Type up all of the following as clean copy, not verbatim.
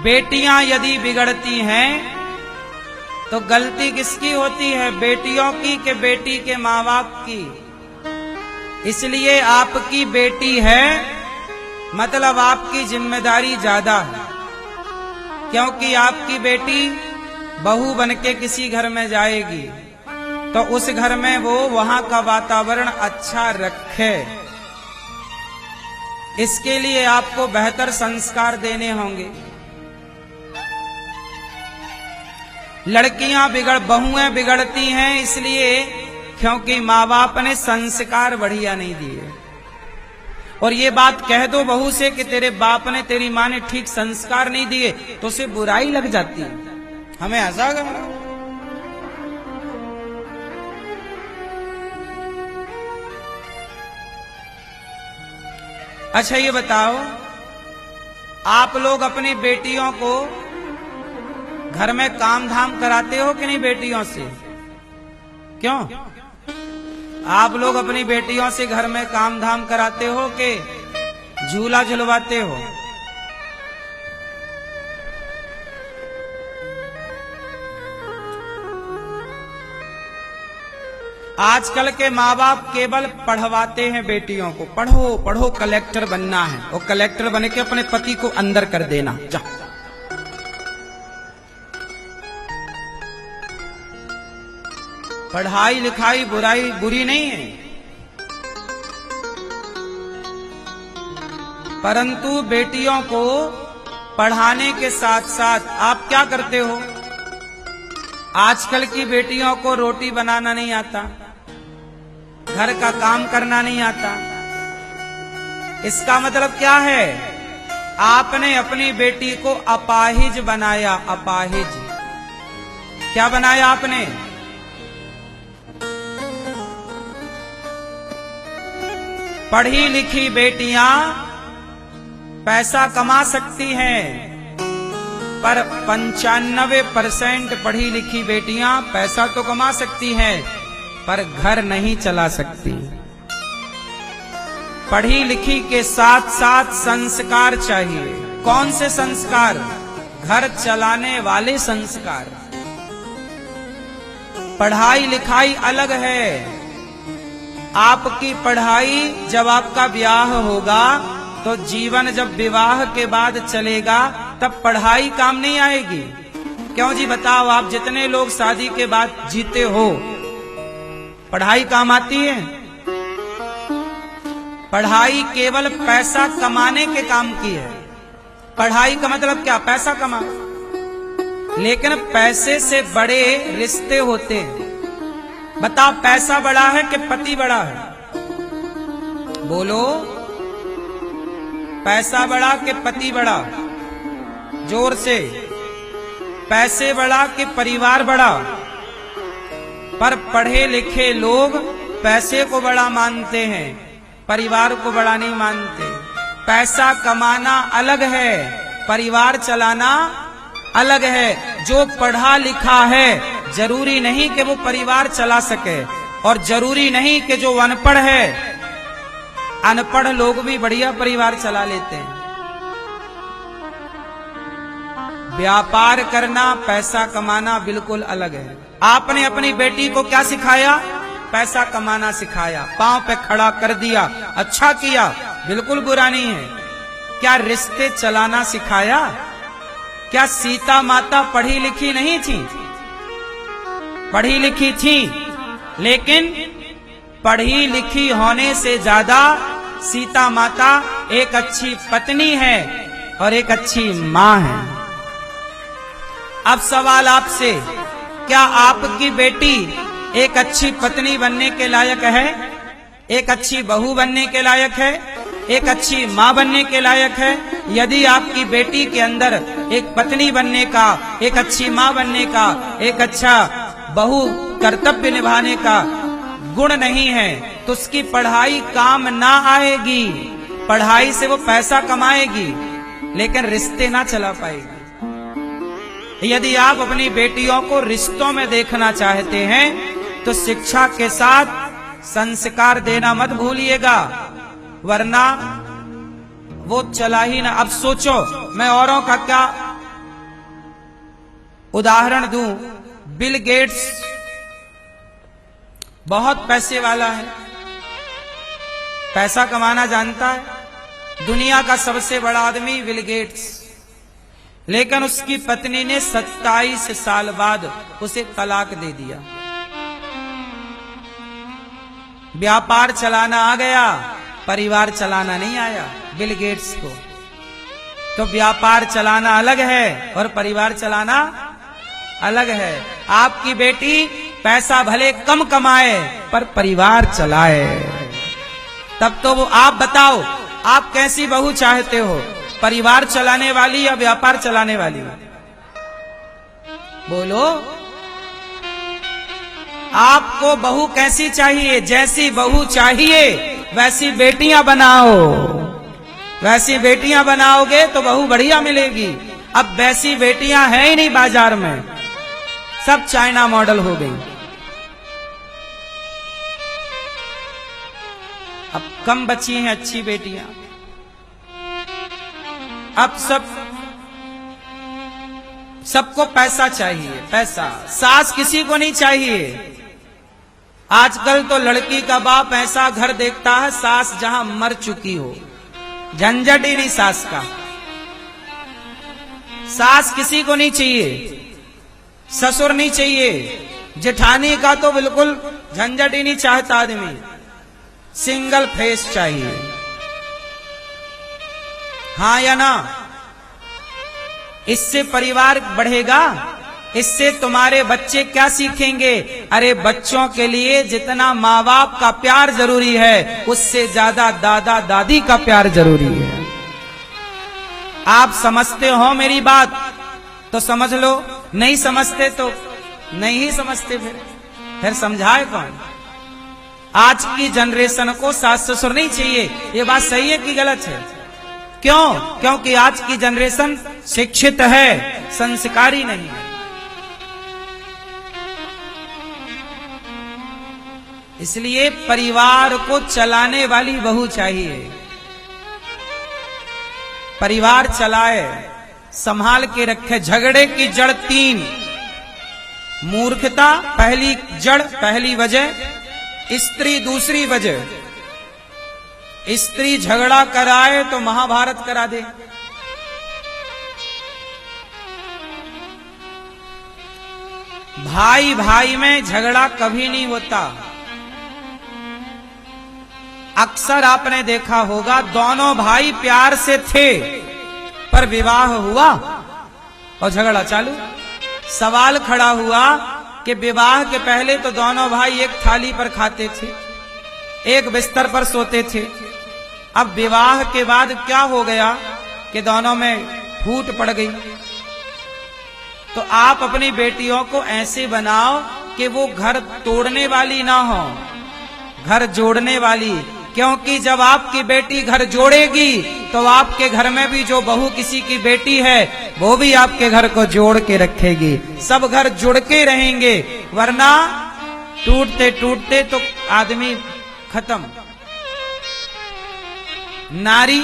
बेटियां यदि बिगड़ती हैं तो गलती किसकी होती है, बेटियों की कि बेटी के माँ बाप की। इसलिए आपकी बेटी है मतलब आपकी जिम्मेदारी ज्यादा है, क्योंकि आपकी बेटी बहू बनके किसी घर में जाएगी तो उस घर में वो वहां का वातावरण अच्छा रखे। इसके लिए आपको बेहतर संस्कार देने होंगे। बहुएं बिगड़ती हैं इसलिए क्योंकि माँ बाप ने संस्कार बढ़िया नहीं दिए। और ये बात कह दो बहू से कि तेरे बाप ने तेरी माँ ने ठीक संस्कार नहीं दिए तो उसे बुराई लग जाती है, हमें ऐसा गया। अच्छा ये बताओ, आप लोग अपनी बेटियों को घर में काम धाम कराते हो कि नहीं बेटियों से? क्यों? आप लोग अपनी बेटियों से घर में काम धाम कराते हो कि झूला झुलवाते हो? आजकल के माँ बाप केवल पढ़वाते हैं बेटियों को, पढ़ो पढ़ो कलेक्टर बनना है, और कलेक्टर बन के अपने पति को अंदर कर देना। जा पढ़ाई लिखाई बुरी नहीं है, परंतु बेटियों को पढ़ाने के साथ साथ आप क्या करते हो? आजकल की बेटियों को रोटी बनाना नहीं आता, घर का काम करना नहीं आता। इसका मतलब क्या है? आपने अपनी बेटी को अपाहिज बनाया। अपाहिज क्या बनाया आपने? पढ़ी लिखी बेटियां पैसा कमा सकती हैं, पर 95% पढ़ी लिखी बेटियां पैसा तो कमा सकती हैं पर घर नहीं चला सकती। पढ़ी लिखी के साथ साथ संस्कार चाहिए। कौन से संस्कार? घर चलाने वाले संस्कार। पढ़ाई लिखाई अलग है। आपकी पढ़ाई जब आपका ब्याह होगा तो जीवन जब विवाह के बाद चलेगा तब पढ़ाई काम नहीं आएगी। क्यों जी बताओ, आप जितने लोग शादी के बाद जीते हो पढ़ाई काम आती है? पढ़ाई केवल पैसा कमाने के काम की है। पढ़ाई का मतलब क्या? पैसा कमा। लेकिन पैसे से बड़े रिश्ते होते हैं। बताओ, पैसा बड़ा है कि पति बड़ा है? बोलो, पैसा बड़ा कि पति बड़ा? जोर से। पैसे बड़ा कि परिवार बड़ा? पर पढ़े लिखे लोग पैसे को बड़ा मानते हैं, परिवार को बड़ा नहीं मानते। पैसा कमाना अलग है, परिवार चलाना अलग है। जो पढ़ा लिखा है जरूरी नहीं कि वो परिवार चला सके, और जरूरी नहीं कि जो अनपढ़ है, अनपढ़ लोग भी बढ़िया परिवार चला लेते हैं। व्यापार करना, पैसा कमाना बिल्कुल अलग है। आपने अपनी बेटी को क्या सिखाया? पैसा कमाना सिखाया, पांव पे खड़ा कर दिया, अच्छा किया, बिल्कुल बुरा नहीं है। क्या रिश्ते चलाना सिखाया? क्या सीता माता पढ़ी लिखी नहीं थी? पढ़ी लिखी थी, लेकिन पढ़ी लिखी होने से ज्यादा सीता माता एक अच्छी पत्नी है और एक अच्छी मां है। अब सवाल आपसे, क्या आपकी बेटी एक अच्छी पत्नी बनने के लायक है? एक अच्छी बहू बनने के लायक है? एक अच्छी मां बनने के लायक है? यदि आपकी बेटी के अंदर एक पत्नी बनने का, एक अच्छी मां बनने का, एक अच्छा बहू कर्तव्य निभाने का गुण नहीं है तो उसकी पढ़ाई काम ना आएगी। पढ़ाई से वो पैसा कमाएगी लेकिन रिश्ते ना चला पाएगी। यदि आप अपनी बेटियों को रिश्तों में देखना चाहते हैं तो शिक्षा के साथ संस्कार देना मत भूलिएगा, वरना वो चला ही ना। अब सोचो, मैं औरों का क्या उदाहरण दूं, बिल गेट्स बहुत पैसे वाला है, पैसा कमाना जानता है, दुनिया का सबसे बड़ा आदमी बिल गेट्स, लेकिन उसकी पत्नी ने 27 साल बाद उसे तलाक दे दिया। व्यापार चलाना आ गया, परिवार चलाना नहीं आया बिल गेट्स को। तो व्यापार चलाना अलग है और परिवार चलाना अलग है। आपकी बेटी पैसा भले कम कमाए पर परिवार चलाए, तब तो वो। आप बताओ, आप कैसी बहू चाहते हो, परिवार चलाने वाली या व्यापार चलाने वाली? बोलो, आपको बहू कैसी चाहिए? जैसी बहू चाहिए वैसी बेटियां बनाओ, वैसी बेटियां बनाओगे तो बहू बढ़िया मिलेगी। अब वैसी बेटियां हैं ही नहीं बाजार में, सब चाइना मॉडल हो गई। अब कम बची हैं अच्छी बेटियां। अब सबको पैसा चाहिए, पैसा। सास किसी को नहीं चाहिए। आजकल तो लड़की का बाप ऐसा घर देखता है सास जहां मर चुकी हो, झंझट ही नहीं सास का। सास किसी को नहीं चाहिए, ससुर नहीं चाहिए, जेठानी का तो बिल्कुल झंझट ही नहीं चाहता आदमी। सिंगल फेस चाहिए, हाँ या ना? इससे परिवार बढ़ेगा, इससे तुम्हारे बच्चे क्या सीखेंगे? अरे बच्चों के लिए जितना माँ बाप का प्यार जरूरी है, उससे ज्यादा दादा दादी का प्यार जरूरी है। आप समझते हो मेरी बात तो समझ लो, नहीं समझते तो नहीं ही समझते। फिर समझाए कौन? आज की जनरेशन को सास ससुर नहीं चाहिए। ये बात सही है कि गलत है? क्यों? क्योंकि आज की जनरेशन शिक्षित है, संस्कारी नहीं है। इसलिए परिवार को चलाने वाली बहू चाहिए, परिवार चलाए, संभाल के रखे। झगड़े की जड़ 3, मूर्खता पहली जड़, पहली वजह, स्त्री दूसरी वजह। स्त्री झगड़ा कराए तो महाभारत करा दे। भाई भाई में झगड़ा कभी नहीं होता। अक्सर आपने देखा होगा, दोनों भाई प्यार से थे पर विवाह हुआ और झगड़ा चालू। सवाल खड़ा हुआ कि विवाह के पहले तो दोनों भाई एक थाली पर खाते थे, एक बिस्तर पर सोते थे। अब विवाह के बाद क्या हो गया कि दोनों में फूट पड़ गई। तो आप अपनी बेटियों को ऐसे बनाओ कि वो घर तोड़ने वाली ना हो, घर जोड़ने वाली। क्योंकि जब आपकी बेटी घर जोड़ेगी तो आपके घर में भी जो बहू किसी की बेटी है वो भी आपके घर को जोड़ के रखेगी। सब घर जुड़ के रहेंगे, वरना टूटते टूटते तो आदमी खत्म। नारी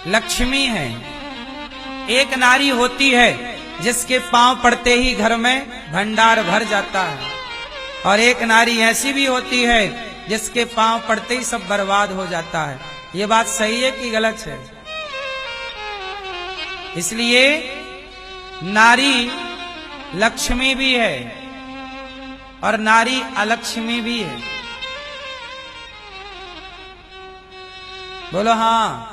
लक्ष्मी है। एक नारी होती है जिसके पांव पड़ते ही घर में भंडार भर जाता है, और एक नारी ऐसी भी होती है जिसके पांव पड़ते ही सब बर्बाद हो जाता है। ये बात सही है कि गलत है? इसलिए नारी लक्ष्मी भी है और नारी अलक्ष्मी भी है। बोलो हाँ।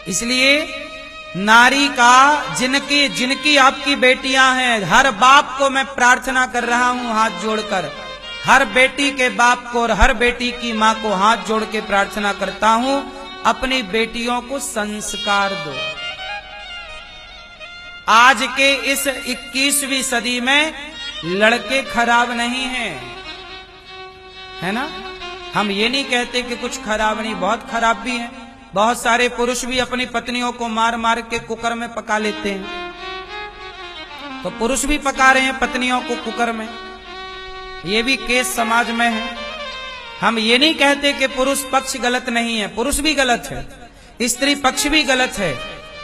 इसलिए नारी का जिनकी आपकी बेटियां हैं, हर बाप को मैं प्रार्थना कर रहा हूं हाथ जोड़कर, हर बेटी के बाप को और हर बेटी की मां को हाथ जोड़ के प्रार्थना करता हूं, अपनी बेटियों को संस्कार दो। आज के इस 21वीं सदी में लड़के खराब नहीं हैं, है ना? हम ये नहीं कहते कि कुछ खराब नहीं, बहुत खराब भी हैं। बहुत सारे पुरुष भी अपनी पत्नियों को मार मार के कुकर में पका लेते हैं। तो पुरुष भी पका रहे हैं पत्नियों को कुकर में, ये भी केस समाज में है। हम ये नहीं कहते कि पुरुष पक्ष गलत नहीं है, पुरुष भी गलत है, स्त्री पक्ष भी गलत है,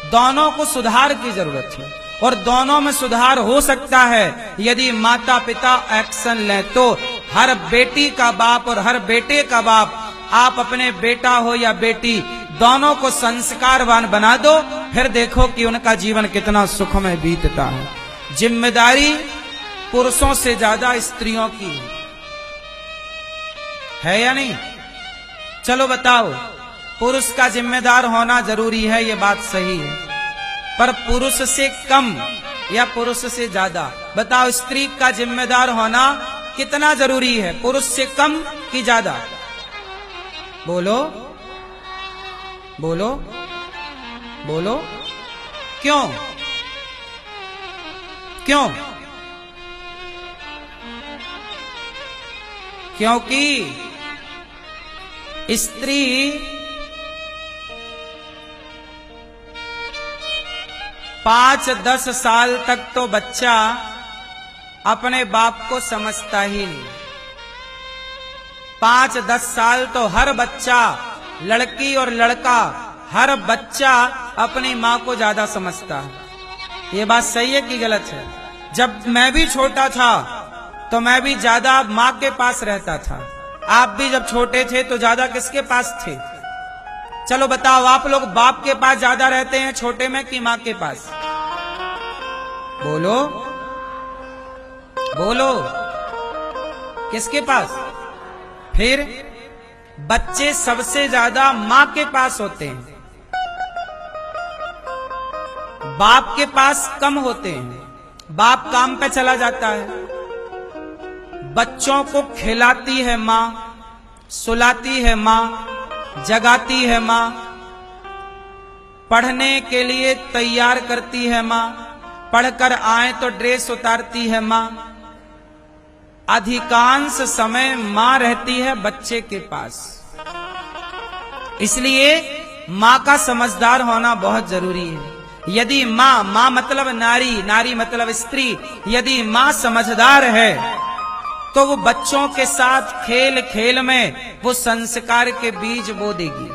दोनों को सुधार की जरूरत है, और दोनों में सुधार हो सकता है यदि माता पिता एक्शन लें। तो हर बेटी का बाप और हर बेटे का बाप, आप अपने बेटा हो या बेटी, दोनों को संस्कारवान बना दो, फिर देखो कि उनका जीवन कितना सुखमय बीतता है। जिम्मेदारी पुरुषों से ज्यादा स्त्रियों की है या नहीं? चलो बताओ, पुरुष का जिम्मेदार होना जरूरी है, ये बात सही है, पर पुरुष से कम या पुरुष से ज्यादा? बताओ, स्त्री का जिम्मेदार होना कितना जरूरी है, पुरुष से कम कि ज्यादा? बोलो बोलो बोलो। क्यों क्यों? क्योंकि स्त्री पांच 10 साल तक तो बच्चा अपने बाप को समझता ही नहीं। 5-10 साल तो हर बच्चा, लड़की और लड़का, हर बच्चा अपनी माँ को ज्यादा समझता है। ये बात सही है कि गलत है? जब मैं भी छोटा था तो मैं भी ज्यादा माँ के पास रहता था। आप भी जब छोटे थे तो ज्यादा किसके पास थे? चलो बताओ, आप लोग बाप के पास ज्यादा रहते हैं छोटे में कि माँ के पास? बोलो बोलो, किसके पास? फिर बच्चे सबसे ज्यादा माँ के पास होते हैं, बाप के पास कम होते हैं। बाप काम पे चला जाता है, बच्चों को खिलाती है माँ, सुलाती है माँ, जगाती है माँ, पढ़ने के लिए तैयार करती है माँ, पढ़कर आए तो ड्रेस उतारती है माँ। अधिकांश समय माँ रहती है बच्चे के पास। इसलिए माँ का समझदार होना बहुत जरूरी है। यदि माँ मतलब नारी, नारी मतलब स्त्री, यदि माँ समझदार है तो वो बच्चों के साथ खेल खेल में वो संस्कार के बीज बो देगी।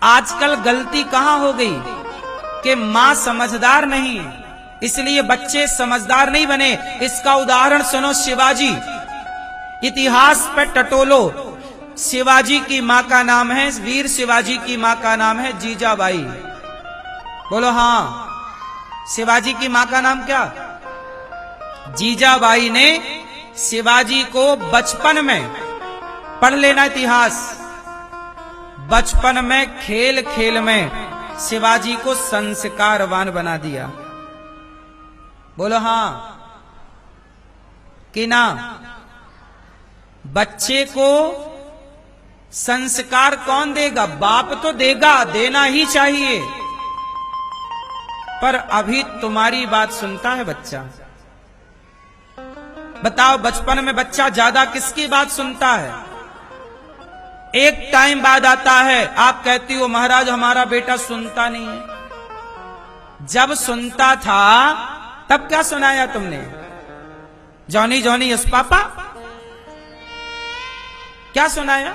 आजकल गलती कहां हो गई कि मां समझदार नहीं है, इसलिए बच्चे समझदार नहीं बने। इसका उदाहरण सुनो, शिवाजी, इतिहास पे टटोलो। शिवाजी की मां का नाम है, वीर शिवाजी की मां का नाम है जीजाबाई। बोलो हाँ, शिवाजी की मां का नाम क्या? जीजाबाई ने शिवाजी को बचपन में, पढ़ लेना इतिहास, बचपन में खेल खेल में शिवाजी को संस्कारवान बना दिया। बोलो हाँ कि ना? बच्चे को संस्कार कौन देगा? बाप तो देगा, देना ही चाहिए। पर अभी तुम्हारी बात सुनता है बच्चा? बताओ, बचपन में बच्चा ज्यादा किसकी बात सुनता है? एक टाइम बाद आता है, आप कहती हो महाराज हमारा बेटा सुनता नहीं है। जब सुनता था तब क्या सुनाया तुमने? जॉनी जॉनी यस पापा, क्या सुनाया?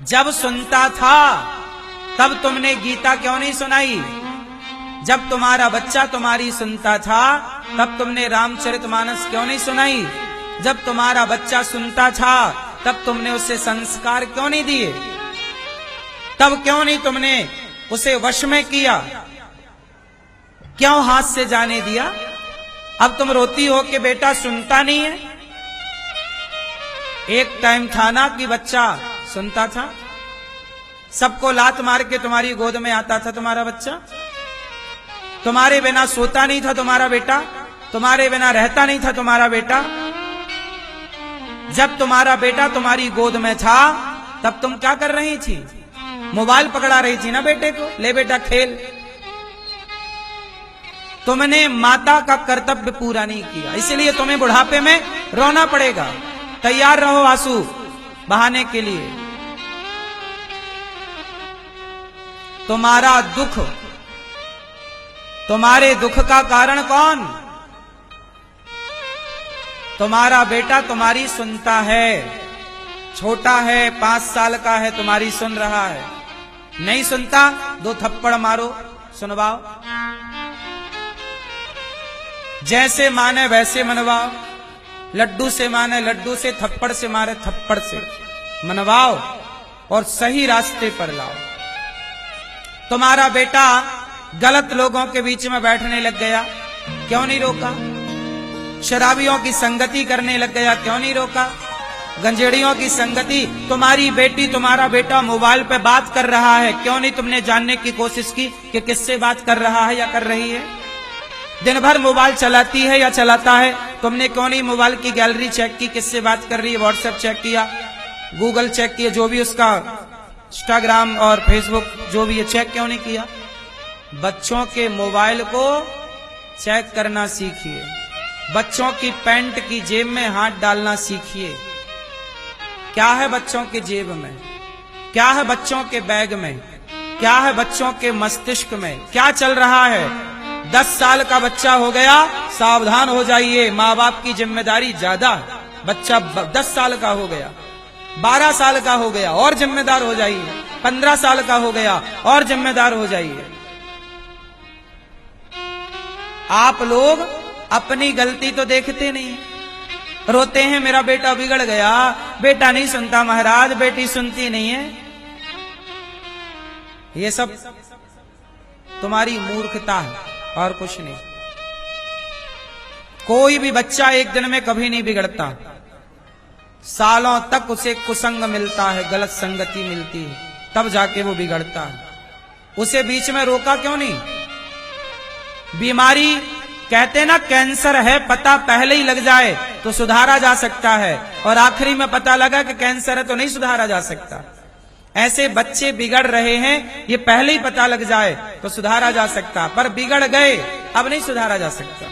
जब सुनता था तब तुमने गीता क्यों नहीं सुनाई? जब तुम्हारा बच्चा तुम्हारी सुनता था तब तुमने रामचरितमानस क्यों नहीं सुनाई? जब तुम्हारा बच्चा सुनता था तब तुमने उसे संस्कार क्यों नहीं दिए? तब क्यों नहीं तुमने उसे वश में किया? क्यों हाथ से जाने दिया? अब तुम रोती हो कि बेटा सुनता नहीं है। एक टाइम था ना कि बच्चा सुनता था, सबको लात मार के तुम्हारी गोद में आता था तुम्हारा बच्चा। तुम्हारे बिना सोता नहीं था तुम्हारा बेटा, तुम्हारे बिना रहता नहीं था तुम्हारा बेटा। जब तुम्हारा बेटा तुम्हारी गोद में था तब तुम क्या कर रही थी? मोबाइल पकड़ा रही थी ना बेटे को, ले बेटा खेल। तुमने माता का कर्तव्य पूरा नहीं किया, इसलिए तुम्हें बुढ़ापे में रोना पड़ेगा। तैयार रहो आंसू बहाने के लिए। तुम्हारा दुख, तुम्हारे दुख का कारण कौन? तुम्हारा बेटा तुम्हारी सुनता है, छोटा है, 5 साल का है, तुम्हारी सुन रहा है। नहीं सुनता, 2 थप्पड़ मारो, सुनवाओ। जैसे माने वैसे मनवाओ, लड्डू से माने लड्डू से, थप्पड़ से मारे थप्पड़ से मनवाओ और सही रास्ते पर लाओ। तुम्हारा बेटा गलत लोगों के बीच में बैठने लग गया, क्यों नहीं रोका? शराबियों की संगति करने लग गया, क्यों नहीं रोका? गंजेड़ियों की संगति। तुम्हारी बेटी, तुम्हारा बेटा मोबाइल पे बात कर रहा है, क्यों नहीं तुमने जानने की कोशिश की कि किससे बात कर रहा है या कर रही है? दिन भर मोबाइल चलाती है या चलाता है, तुमने क्यों नहीं मोबाइल की गैलरी चेक की, किससे बात कर रही है? व्हाट्सएप चेक किया, गूगल चेक किया, जो भी उसका इंस्टाग्राम और फेसबुक जो भी है, चेक क्यों नहीं किया? बच्चों के मोबाइल को चेक करना सीखिए, बच्चों की पैंट की जेब में हाथ डालना सीखिए। क्या है बच्चों के जेब में, क्या है बच्चों के बैग में, क्या है बच्चों के मस्तिष्क में, क्या चल रहा है? 10 साल का बच्चा हो गया, सावधान हो जाइए, माँ बाप की जिम्मेदारी ज्यादा। बच्चा 10 साल का हो गया, 12 साल का हो गया और जिम्मेदार हो जाइए, 15 साल का हो गया और जिम्मेदार हो जाइए। आप लोग अपनी गलती तो देखते नहीं, रोते हैं मेरा बेटा बिगड़ गया, बेटा नहीं सुनता महाराज, बेटी सुनती नहीं है। ये सब तुम्हारी मूर्खता है और कुछ नहीं। कोई भी बच्चा एक दिन में कभी नहीं बिगड़ता, सालों तक उसे कुसंग मिलता है, गलत संगति मिलती है, तब जाके वो बिगड़ता है। उसे बीच में रोका क्यों नहीं? बीमारी कहते ना, कैंसर है पता पहले ही लग जाए तो सुधारा जा सकता है, और आखिरी में पता लगा कि कैंसर है तो नहीं सुधारा जा सकता। ऐसे बच्चे बिगड़ रहे हैं, ये पहले ही पता लग जाए तो सुधारा जा सकता, पर बिगड़ गए अब नहीं सुधारा जा सकता।